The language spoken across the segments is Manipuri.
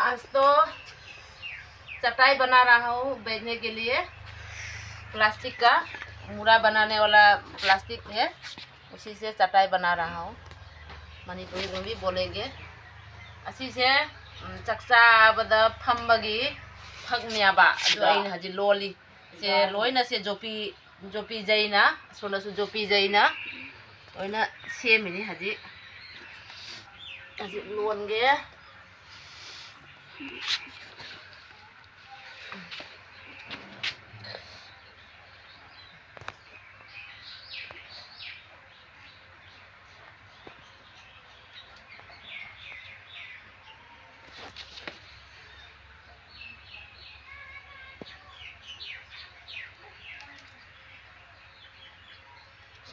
आज तो चटाई बना रहा हूँ बेचने के लिए। प्लास्टिक का मुड़ा बनाने वाला प्लास्टिक है, उसी से चटाई बना रहा हूँ। मणिपुरी में भी बोलेंगे। असी से चक्चा फम्बगी फगमियाबा हजी लोली से लोइना से जोपी जैना सोनसु जोपी जैना ओइना सेमिनी हजी लोनगे।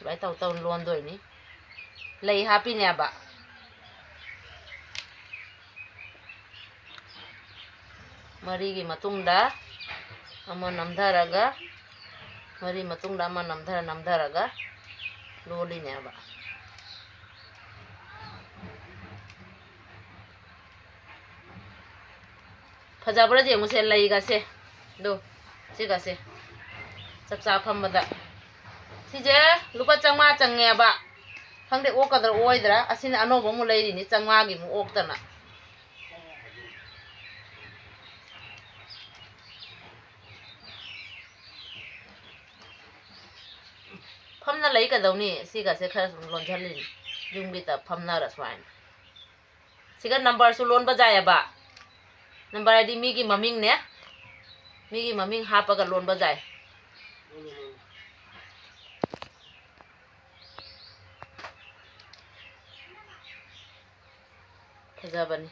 Subai tau luon doi ni lei happy ne ba marigi matungda ama namdaraga mari matungda ama namdaraga loli ne ba फजाबरा जे मुसे लई गासे दो से गासे चक्चा फम्बदा सिजे लुपा चंगमा चंगेबा खंदे ओकदर ओइदरा असिन अनोबो मु लैरिनि चंगमागी मु ओक्तना फमना लई कदौनी सिगासे खर लोनझलिनि जुंगी त फमना रसवाइन सिगा नंबर सु लोन बजायबा नंबर आईडी मीगी ममिंग ने मीगी ममिंग हापगा लोन बजाय फजाबनी